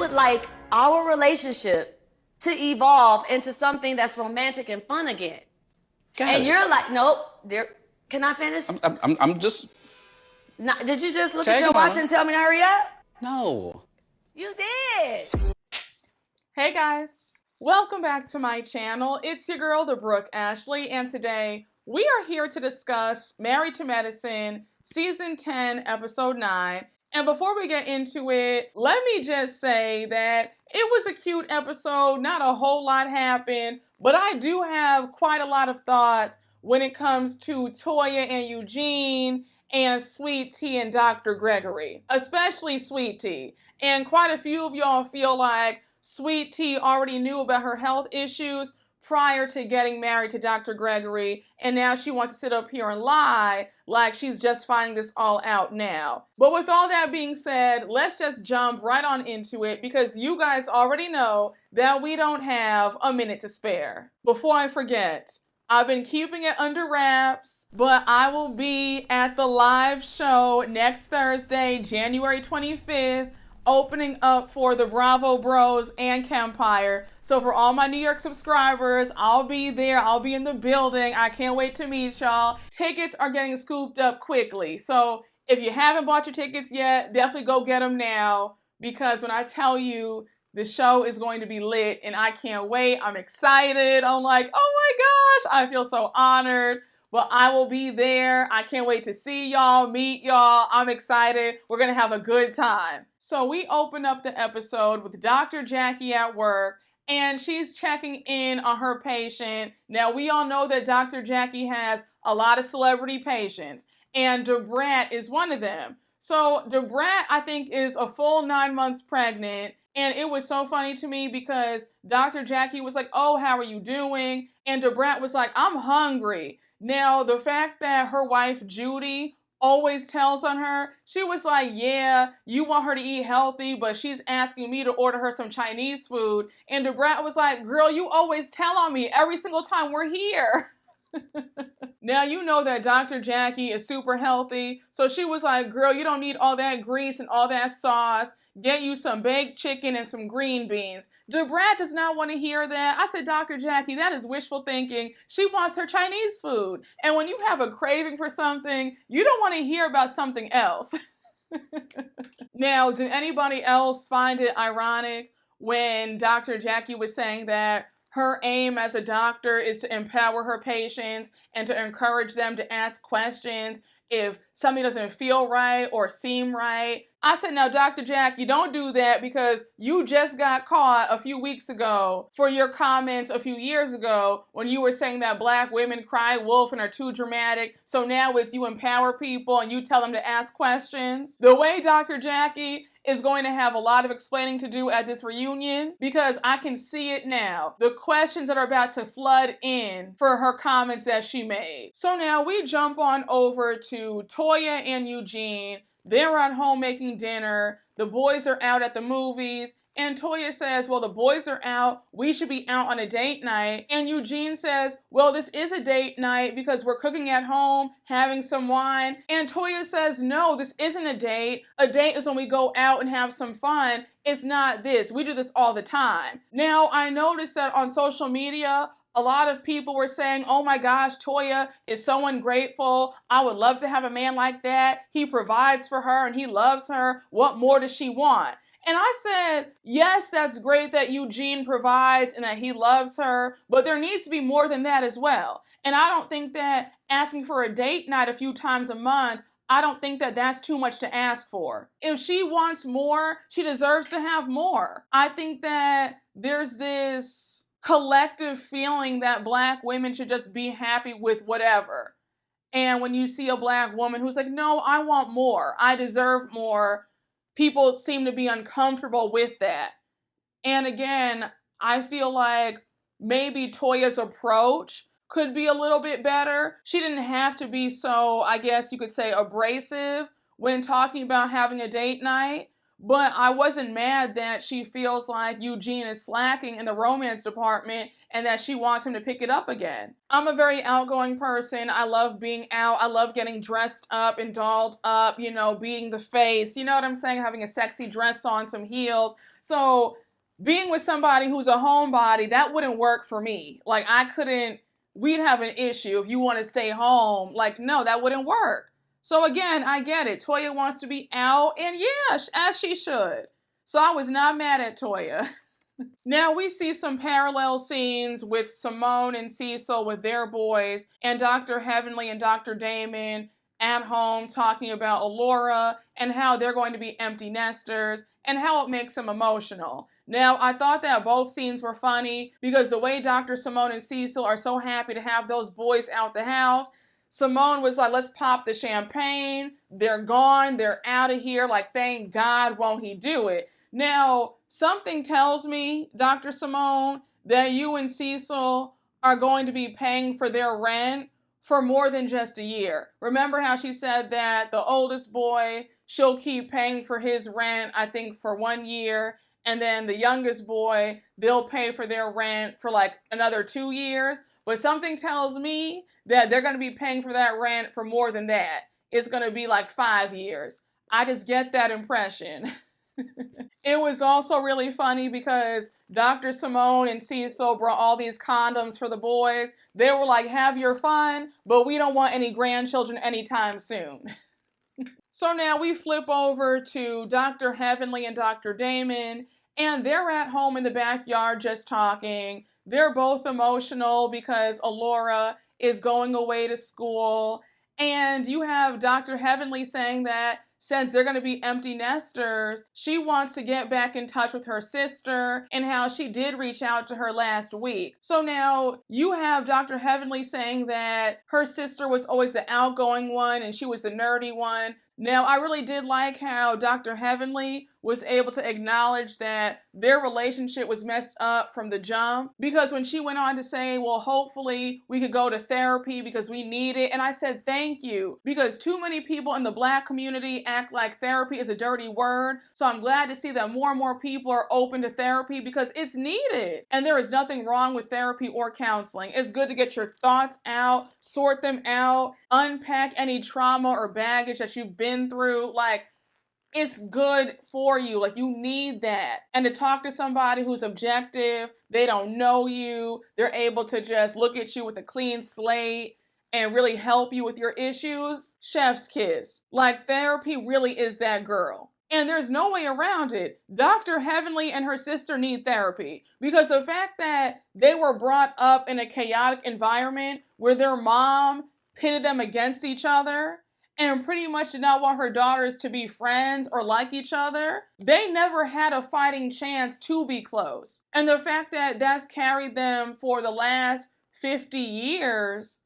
would like our relationship to evolve into something that's romantic and fun again. And you're like, nope, dear, can I finish? I'm just... No, did you just look at your watch and tell me to hurry up? No. You did. Hey guys, welcome back to my channel. It's your girl, the Brooke Ashley, and today we are here to discuss Married to Medicine, Season 10, Episode 9. And before we get into it, let me just say that it was a cute episode. Not a whole lot happened, but I do have quite a lot of thoughts when it comes to Toya and Eugene and Sweet Tea and Dr. Gregory, especially Sweet Tea. And quite a few of y'all feel like Sweet Tea already knew about her health issues prior to getting married to Dr. Gregory, and now she wants to sit up here and lie like she's just finding this all out now. But with all that being said, let's just jump right on into it because you guys already know that we don't have a minute to spare. Before I forget, I've been keeping it under wraps, but I will be at the live show next Thursday, January 25th, opening up for the Bravo Bros and Campire. So for all my New York subscribers, I'll be there. I'll be in the building. I can't wait to meet y'all. Tickets are getting scooped up quickly. So if you haven't bought your tickets yet, definitely go get them now, because when I tell you the show is going to be lit and I can't wait, I'm excited. I'm like, oh my gosh, I feel so honored. But I will be there. I can't wait to see y'all, meet y'all. I'm excited. We're going to have a good time. So we open up the episode with Dr. Jackie at work, and she's checking in on her patient. Now, we all know that Dr. Jackie has a lot of celebrity patients, and Debrat is one of them. So Debrat, I think, is a full 9 months pregnant. And it was so funny to me because Dr. Jackie was like, oh, how are you doing? And Debrat was like, I'm hungry. Now, the fact that her wife, Judy, always tells on her, she was like, yeah, you want her to eat healthy, but she's asking me to order her some Chinese food. And Debrat was like, girl, you always tell on me every single time we're here. Now, you know that Dr. Jackie is super healthy. So she was like, girl, you don't need all that grease and all that sauce. Get you some baked chicken and some green beans. Debrat does not want to hear that. I said, Dr. Jackie, that is wishful thinking. She wants her Chinese food. And when you have a craving for something, you don't want to hear about something else. Now, did anybody else find it ironic when Dr. Jackie was saying that her aim as a doctor is to empower her patients and to encourage them to ask questions if something doesn't feel right or seem right? I said, now, Dr. Jack, you don't do that because you just got caught a few weeks ago for your comments a few years ago when you were saying that black women cry wolf and are too dramatic. So now it's you empower people and you tell them to ask questions. The way Dr. Jackie is going to have a lot of explaining to do at this reunion, because I can see it now. The questions that are about to flood in for her comments that she made. So now we jump on over to Toya and Eugene. They're at home making dinner. The boys are out at the movies. And Toya says, well, the boys are out. We should be out on a date night. And Eugene says, well, this is a date night because we're cooking at home, having some wine. And Toya says, no, this isn't a date. A date is when we go out and have some fun. It's not this. We do this all the time. Now, I noticed that on social media, a lot of people were saying, oh my gosh, Toya is so ungrateful. I would love to have a man like that. He provides for her and he loves her. What more does she want? And I said, yes, that's great that Eugene provides and that he loves her, but there needs to be more than that as well. And I don't think that asking for a date night a few times a month, I don't think that that's too much to ask for. If she wants more, she deserves to have more. I think that there's this collective feeling that black women should just be happy with whatever. And when you see a black woman who's like, no, I want more, I deserve more, people seem to be uncomfortable with that. And again, I feel like maybe Toya's approach could be a little bit better. She didn't have to be so, I guess you could say, abrasive when talking about having a date night. But I wasn't mad that she feels like Eugene is slacking in the romance department and that she wants him to pick it up again. I'm a very outgoing person. I love being out. I love getting dressed up and dolled up, being the face. You know what I'm saying? Having a sexy dress on, some heels. So being with somebody who's a homebody, that wouldn't work for me. Like, we'd have an issue if you want to stay home. Like, no, that wouldn't work. So again, I get it. Toya wants to be out, and yeah, as she should. So I was not mad at Toya. Now we see some parallel scenes with Simone and Cecil with their boys, and Dr. Heavenly and Dr. Damon at home talking about Alaura and how they're going to be empty nesters and how it makes them emotional. Now, I thought that both scenes were funny because the way Dr. Simone and Cecil are so happy to have those boys out the house, Simone was like, let's pop the champagne. They're gone. They're out of here. Like, thank God, won't he do it? Now, something tells me, Dr. Simone, that you and Cecil are going to be paying for their rent for more than just a year. Remember how she said that the oldest boy, she'll keep paying for his rent, I think, for 1 year. And then the youngest boy, they'll pay for their rent for like another 2 years. But something tells me that they're going to be paying for that rent for more than that. It's going to be like 5 years. I just get that impression. It was also really funny because Dr. Simone and Cecil brought all these condoms for the boys. They were like, have your fun, but we don't want any grandchildren anytime soon. So now we flip over to Dr. Heavenly and Dr. Damon, and they're at home in the backyard just talking. They're both emotional because Alaura is going away to school. And you have Dr. Heavenly saying that since they're going to be empty nesters, she wants to get back in touch with her sister and how she did reach out to her last week. So now you have Dr. Heavenly saying that her sister was always the outgoing one and she was the nerdy one. Now, I really did like how Dr. Heavenly was able to acknowledge that their relationship was messed up from the jump, because when she went on to say, well, hopefully we could go to therapy because we need it. And I said, thank you, because too many people in the Black community act like therapy is a dirty word. So I'm glad to see that more and more people are open to therapy because it's needed. And there is nothing wrong with therapy or counseling. It's good to get your thoughts out, sort them out, unpack any trauma or baggage that you've been through. Like, it's good for you. Like, you need that. And to talk to somebody who's objective, they don't know you, they're able to just look at you with a clean slate and really help you with your issues, chef's kiss. Like, therapy really is that girl. And there's no way around it. Dr. Heavenly and her sister need therapy because the fact that they were brought up in a chaotic environment where their mom pitted them against each other and pretty much did not want her daughters to be friends or like each other, they never had a fighting chance to be close. And the fact that that's carried them for the last 50 years,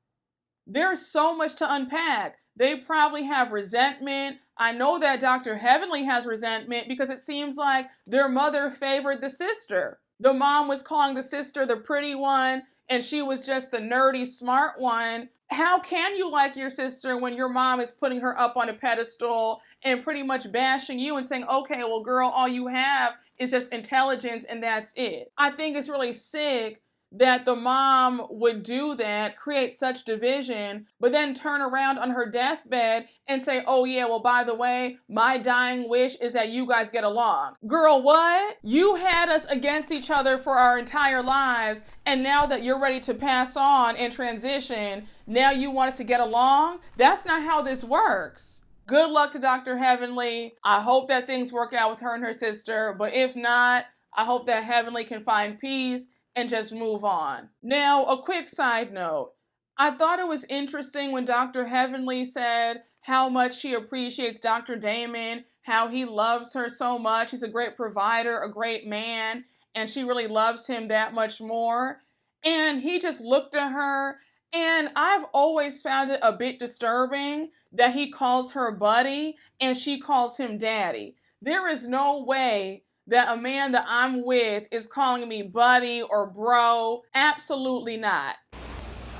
there's so much to unpack. They probably have resentment. I know that Dr. Heavenly has resentment because it seems like their mother favored the sister. The mom was calling the sister the pretty one, and she was just the nerdy, smart one. How can you like your sister when your mom is putting her up on a pedestal and pretty much bashing you and saying, okay, well, girl, all you have is just intelligence and that's it? I think it's really sick that the mom would do that, create such division, but then turn around on her deathbed and say, oh yeah, well, by the way, my dying wish is that you guys get along. Girl, what? You had us against each other for our entire lives, and now that you're ready to pass on and transition, now you want us to get along? That's not how this works. Good luck to Dr. Heavenly. I hope that things work out with her and her sister, but if not, I hope that Heavenly can find peace and just move on. Now, a quick side note. I thought it was interesting when Dr. Heavenly said how much she appreciates Dr. Damon, how he loves her so much. He's a great provider, a great man, and she really loves him that much more. And he just looked at her, and I've always found it a bit disturbing that he calls her buddy and she calls him daddy. There is no way that a man that I'm with is calling me buddy or bro. Absolutely not.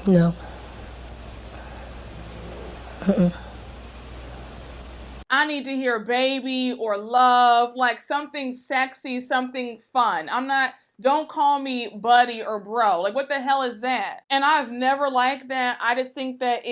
No. I need to hear baby or love, like something sexy, something fun. Don't call me buddy or bro. Like, what the hell is that? And I've never liked that. I just think that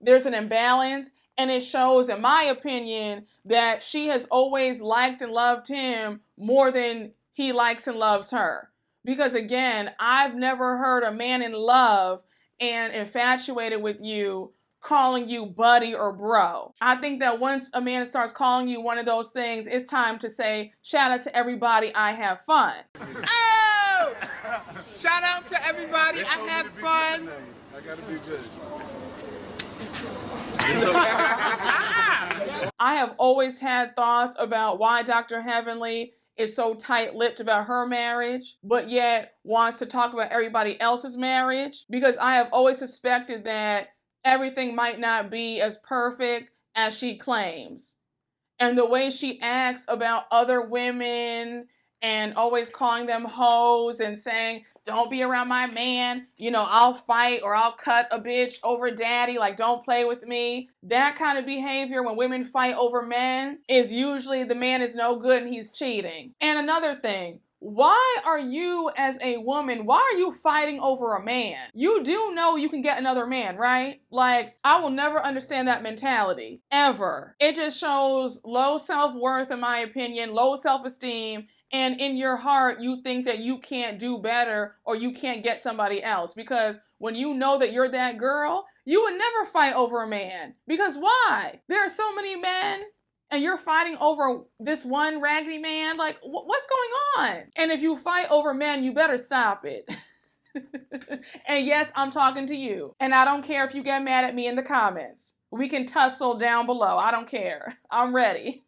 there's an imbalance, and it shows, in my opinion, that she has always liked and loved him more than he likes and loves her. Because again, I've never heard a man in love and infatuated with you calling you buddy or bro. I think that once a man starts calling you one of those things, it's time to say, shout out to everybody, I have fun. Oh! Shout out to everybody, I have fun. I gotta be good. I have always had thoughts about why Dr. Heavenly is so tight-lipped about her marriage, but yet wants to talk about everybody else's marriage, because I have always suspected that everything might not be as perfect as she claims. And the way she acts about other women and always calling them hoes and saying, don't be around my man, I'll fight or I'll cut a bitch over daddy, like don't play with me. That kind of behavior when women fight over men is usually the man is no good and he's cheating. And another thing, why are you as a woman, why are you fighting over a man? You do know you can get another man, right? Like, I will never understand that mentality, ever. It just shows low self-worth, in my opinion, low self-esteem, and in your heart, you think that you can't do better or you can't get somebody else. Because when you know that you're that girl, you would never fight over a man. Because why? There are so many men, and you're fighting over this one raggedy man? Like, what's going on? And if you fight over men, you better stop it. And yes, I'm talking to you. And I don't care if you get mad at me in the comments. We can tussle down below. I don't care. I'm ready.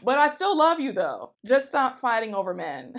But I still love you, though. Just stop fighting over men.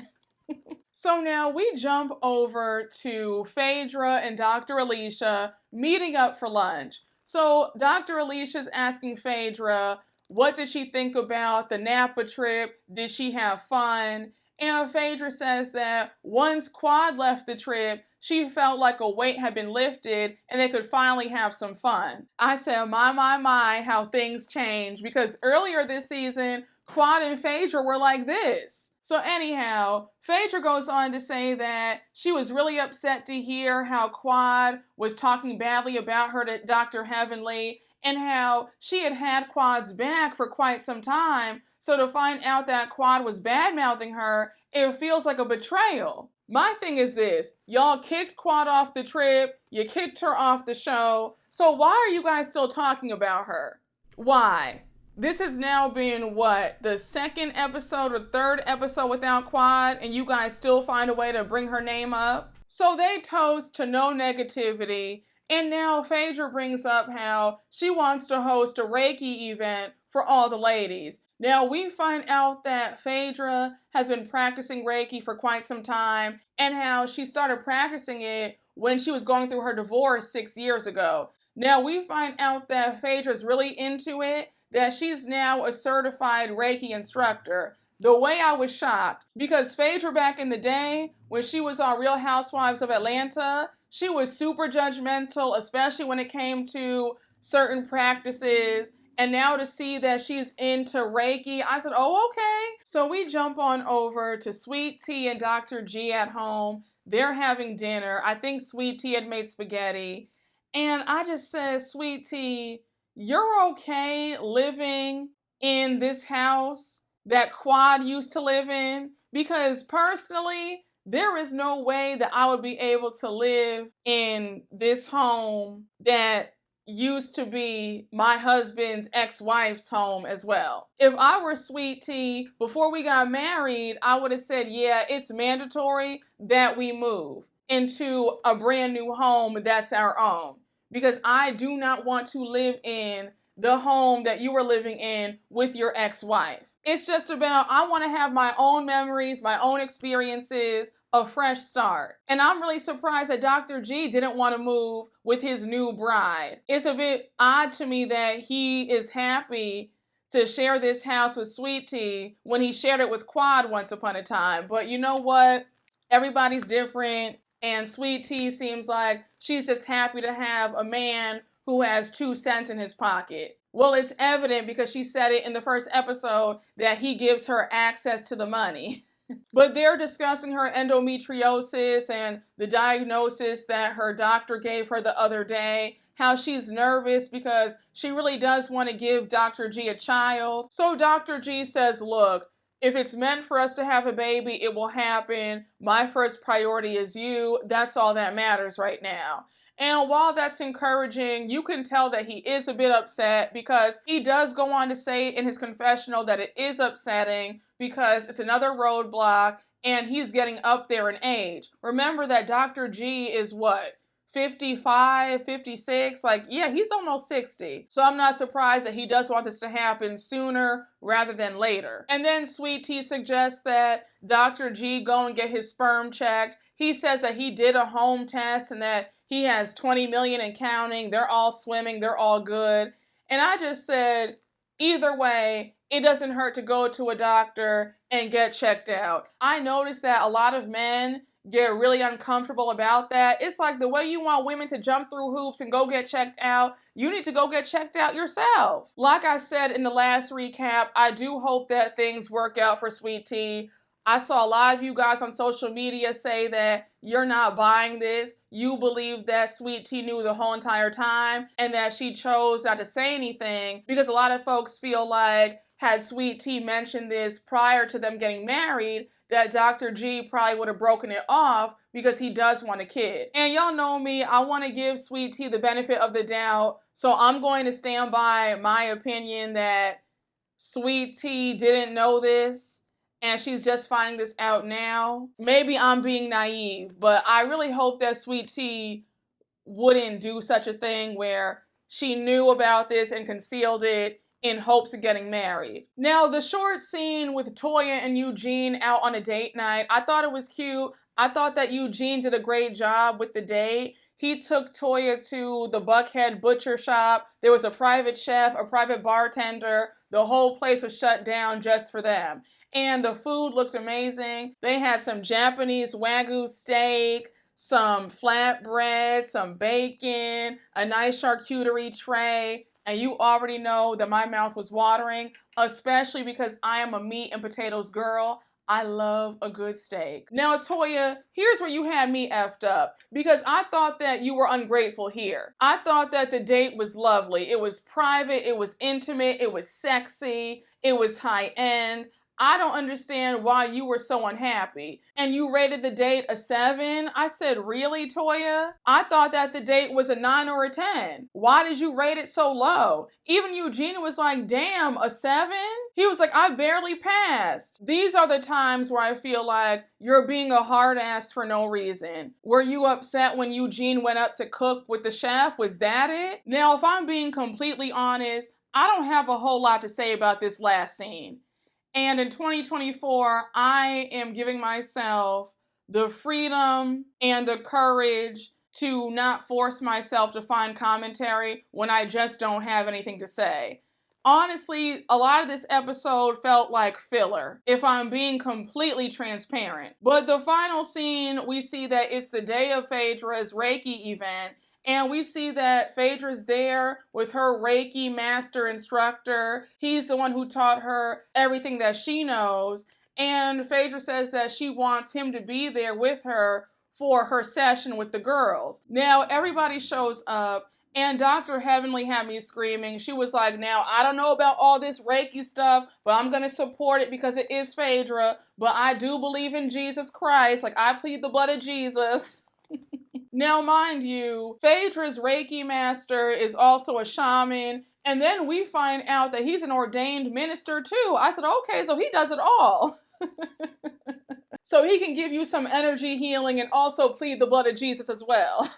So now we jump over to Fedra and Dr. Alicia meeting up for lunch. So Dr. Alicia's asking Fedra, what did she think about the Napa trip? Did she have fun? And Phaedra says that once Quad left the trip, she felt like a weight had been lifted and they could finally have some fun. I said, my, how things change, because earlier this season, Quad and Phaedra were like this. So anyhow, Phaedra goes on to say that she was really upset to hear how Quad was talking badly about her to Dr. Heavenly, and how she had had Quad's back for quite some time. So to find out that Quad was bad-mouthing her, it feels like a betrayal. My thing is this, y'all kicked Quad off the trip, you kicked her off the show, so why are you guys still talking about her? Why? This has now been, what, the second episode or third episode without Quad, and you guys still find a way to bring her name up? So they toast to no negativity, and now Phaedra brings up how she wants to host a Reiki event for all the ladies. Now we find out that Phaedra has been practicing Reiki for quite some time, and how she started practicing it when she was going through her divorce 6 years ago. Now we find out that Phaedra's really into it, that she's now a certified Reiki instructor. The way I was shocked, because Phaedra back in the day, when she was on Real Housewives of Atlanta, she was super judgmental, especially when it came to certain practices. And now to see that she's into Reiki, I said, oh, okay. So we jump on over to Sweet Tea and Dr. G at home. They're having dinner. I think Sweet Tea had made spaghetti. And I just said, Sweet Tea, you're okay living in this house that Quad used to live in? Because personally, there is no way that I would be able to live in this home that used to be my husband's ex-wife's home as well. If I were Sweet Tea, before we got married, I would have said, yeah, it's mandatory that we move into a brand new home that's our own. Because I do not want to live in the home that you were living in with your ex-wife. It's just about, I want to have my own memories, my own experiences, a fresh start. And I'm really surprised that Dr. G didn't want to move with his new bride. It's a bit odd to me that he is happy to share this house with Sweet Tea when he shared it with Quad once upon a time. But you know what? Everybody's different. And Sweet Tea seems like she's just happy to have a man who has 2 cents in his pocket. Well, it's evident because she said it in the first episode that he gives her access to the money. But they're discussing her endometriosis and the diagnosis that her doctor gave her the other day, how she's nervous because she really does want to give Dr. G a child. So Dr. G says, look, if it's meant for us to have a baby, it will happen. My first priority is you. That's all that matters right now. And while that's encouraging, you can tell that he is a bit upset because he does go on to say in his confessional that it is upsetting because it's another roadblock and he's getting up there in age. Remember that Dr. G is what? 55, 56, like, yeah, he's almost 60. So I'm not surprised that he does want this to happen sooner rather than later. And then Sweet Tea suggests that Dr. G go and get his sperm checked. He says that he did a home test and that he has 20 million and counting. They're all swimming. They're all good. And I just said, either way, it doesn't hurt to go to a doctor and get checked out. I noticed that a lot of men get really uncomfortable about that. It's like the way you want women to jump through hoops and go get checked out, you need to go get checked out yourself. Like I said in the last recap, I do hope that things work out for Sweet Tea. I saw a lot of you guys on social media say that you're not buying this. You believe that Sweet Tea knew the whole entire time and that she chose not to say anything because a lot of folks feel like had Sweet Tea mentioned this prior to them getting married, that Dr. G probably would have broken it off because he does want a kid. And y'all know me, I want to give Sweet Tea the benefit of the doubt, so I'm going to stand by my opinion that Sweet Tea didn't know this and she's just finding this out now. Maybe I'm being naive, but I really hope that Sweet Tea wouldn't do such a thing where she knew about this and concealed it in hopes of getting married. Now, the short scene with Toya and Eugene out on a date night, I thought it was cute. I thought that Eugene did a great job with the date. He took Toya to the Buckhead Butcher Shop. There was a private chef, a private bartender. The whole place was shut down just for them. And the food looked amazing. They had some Japanese Wagyu steak, some flatbread, some bacon, a nice charcuterie tray. And you already know that my mouth was watering, especially because I am a meat and potatoes girl. I love a good steak. Now, Toya, here's where you had me effed up because I thought that you were ungrateful here. I thought that the date was lovely. It was private, it was intimate, it was sexy, it was high-end. I don't understand why you were so unhappy. And you rated the date a 7? I said, really, Toya? I thought that the date was a 9 or a 10. Why did you rate it so low? Even Eugene was like, damn, a 7? He was like, I barely passed. These are the times where I feel like you're being a hard ass for no reason. Were you upset when Eugene went up to cook with the chef? Was that it? Now, if I'm being completely honest, I don't have a whole lot to say about this last scene. And in 2024, I am giving myself the freedom and the courage to not force myself to find commentary when I just don't have anything to say. Honestly, a lot of this episode felt like filler, if I'm being completely transparent. But the final scene, we see that it's the day of Fedra's Reiki event, and we see that Fedra's there with her Reiki master instructor. He's the one who taught her everything that she knows. And Fedra says that she wants him to be there with her for her session with the girls. Now, everybody shows up. And Dr. Heavenly had me screaming. She was like, now, I don't know about all this Reiki stuff, but I'm going to support it because it is Fedra. But I do believe in Jesus Christ. Like, I plead the blood of Jesus. Now, mind you, Fedra's Reiki master is also a shaman. And then we find out that he's an ordained minister too. I said, okay, so he does it all. So he can give you some energy healing and also plead the blood of Jesus as well.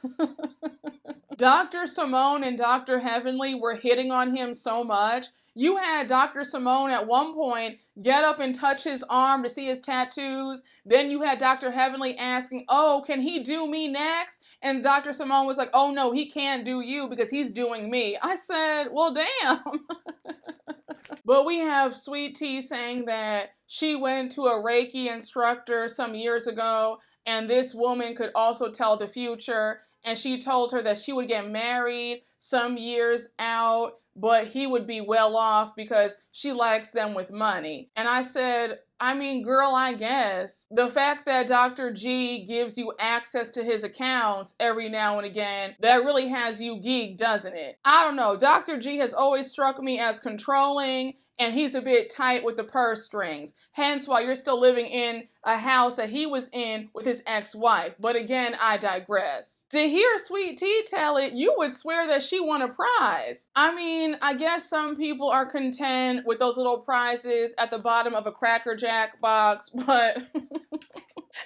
Dr. Simone and Dr. Heavenly were hitting on him so much. You had Dr. Simone at one point get up and touch his arm to see his tattoos. Then you had Dr. Heavenly asking, oh, can he do me next? And Dr. Simone was like, oh no, he can't do you because he's doing me. I said, well, damn. But we have Sweet Tea saying that she went to a Reiki instructor some years ago, and this woman could also tell the future. And she told her that she would get married some years out but he would be well off because she likes them with money. And I said, I mean, girl, I guess. The fact that Dr. G gives you access to his accounts every now and again, that really has you geeked, doesn't it? I don't know. Dr. G has always struck me as controlling, and he's a bit tight with the purse strings. Hence why you're still living in a house that he was in with his ex-wife. But again, I digress. To hear Sweet Tea tell it, you would swear that she won a prize. I mean, I guess some people are content with those little prizes at the bottom of a Cracker Jack box, but...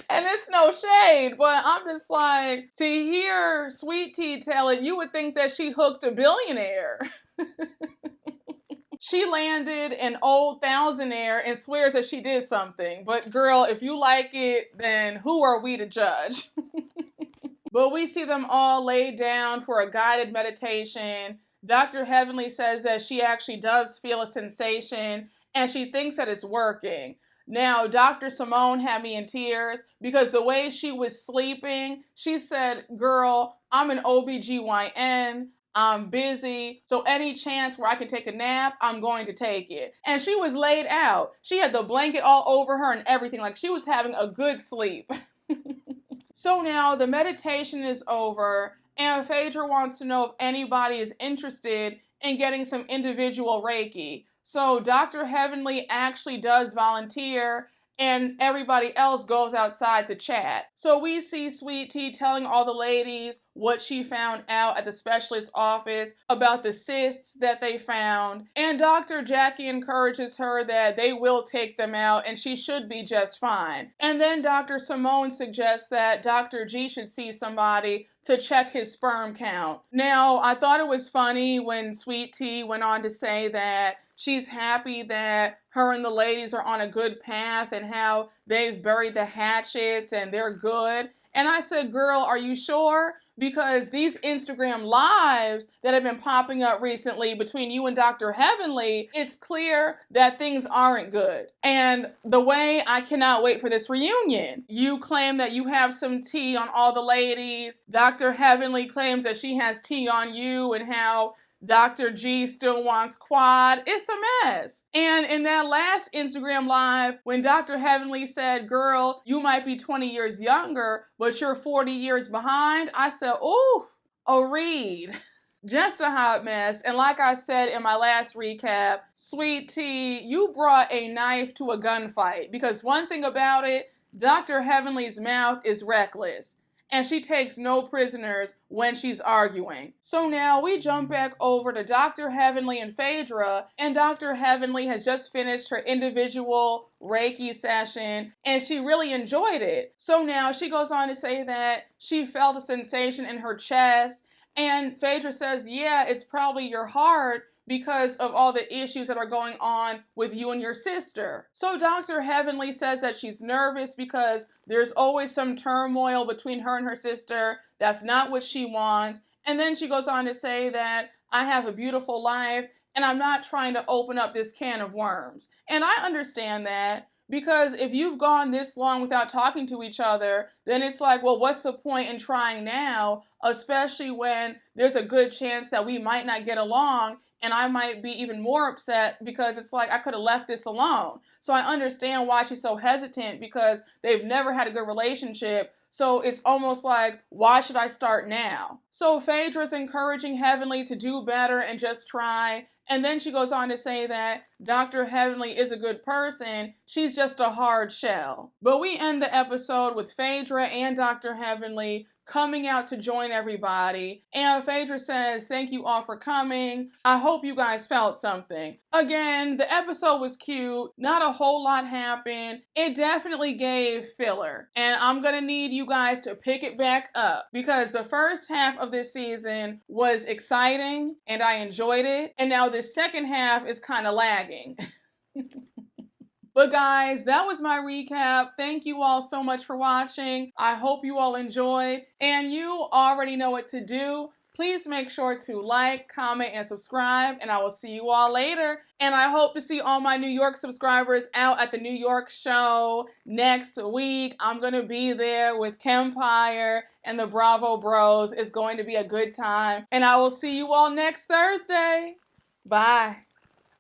And it's no shade, but I'm just like, to hear Sweet Tea tell it, you would think that she hooked a billionaire. She landed an old thousandaire and swears that she did something. But girl, if you like it, then who are we to judge? But we see them all laid down for a guided meditation. Dr. Heavenly says that she actually does feel a sensation and she thinks that it's working. Now, Dr. Simone had me in tears because the way she was sleeping, she said, girl, I'm an OBGYN. I'm busy, so any chance where I can take a nap, I'm going to take it. And she was laid out. She had the blanket all over her and everything, like she was having a good sleep. So now the meditation is over, and Fedra wants to know if anybody is interested in getting some individual Reiki. So Dr. Heavenly actually does volunteer, and everybody else goes outside to chat. So we see Sweet Tea telling all the ladies what she found out at the specialist office about the cysts that they found. And Dr. Jackie encourages her that they will take them out and she should be just fine. And then Dr. Simone suggests that Dr. G should see somebody to check his sperm count. Now, I thought it was funny when Sweet Tea went on to say that she's happy that her and the ladies are on a good path and how they've buried the hatchets and they're good. And I said, girl, are you sure? Because these Instagram lives that have been popping up recently between you and Dr. Heavenly, it's clear that things aren't good. And the way I cannot wait for this reunion. You claim that you have some tea on all the ladies. Dr. Heavenly claims that she has tea on you and how Dr. G still wants quad. It's a mess. And in that last Instagram live, when Dr. Heavenly said, girl, you might be 20 years younger, but you're 40 years behind, I said, ooh, a read. Just a hot mess. And like I said in my last recap, Sweet Tea, you brought a knife to a gunfight. Because one thing about it, Dr. Heavenly's mouth is reckless. And she takes no prisoners when she's arguing. So now we jump back over to Dr. Heavenly and Fedra, and Dr. Heavenly has just finished her individual Reiki session, and she really enjoyed it. So now she goes on to say that she felt a sensation in her chest, and Fedra says, yeah, it's probably your heart, because of all the issues that are going on with you and your sister. So Dr. Heavenly says that she's nervous because there's always some turmoil between her and her sister. That's not what she wants. And then she goes on to say that I have a beautiful life and I'm not trying to open up this can of worms. And I understand that. Because if you've gone this long without talking to each other, then it's like, well, what's the point in trying now? Especially when there's a good chance that we might not get along and I might be even more upset because it's like I could have left this alone. So I understand why she's so hesitant because they've never had a good relationship. So it's almost like, why should I start now? So Fedra's encouraging Heavenly to do better and just try. And then she goes on to say that Dr. Heavenly is a good person. She's just a hard shell. But we end the episode with Fedra and Dr. Heavenly coming out to join everybody. And Fedra says, thank you all for coming. I hope you guys felt something. Again, the episode was cute. Not a whole lot happened. It definitely gave filler. And I'm gonna need you guys to pick it back up because the first half of this season was exciting and I enjoyed it. And now the second half is kind of lagging. But guys, that was my recap. Thank you all so much for watching. I hope you all enjoyed. And you already know what to do. Please make sure to like, comment, and subscribe. And I will see you all later. And I hope to see all my New York subscribers out at the New York show next week. I'm going to be there with Kempire and the Bravo Bros. It's going to be a good time. And I will see you all next Thursday. Bye.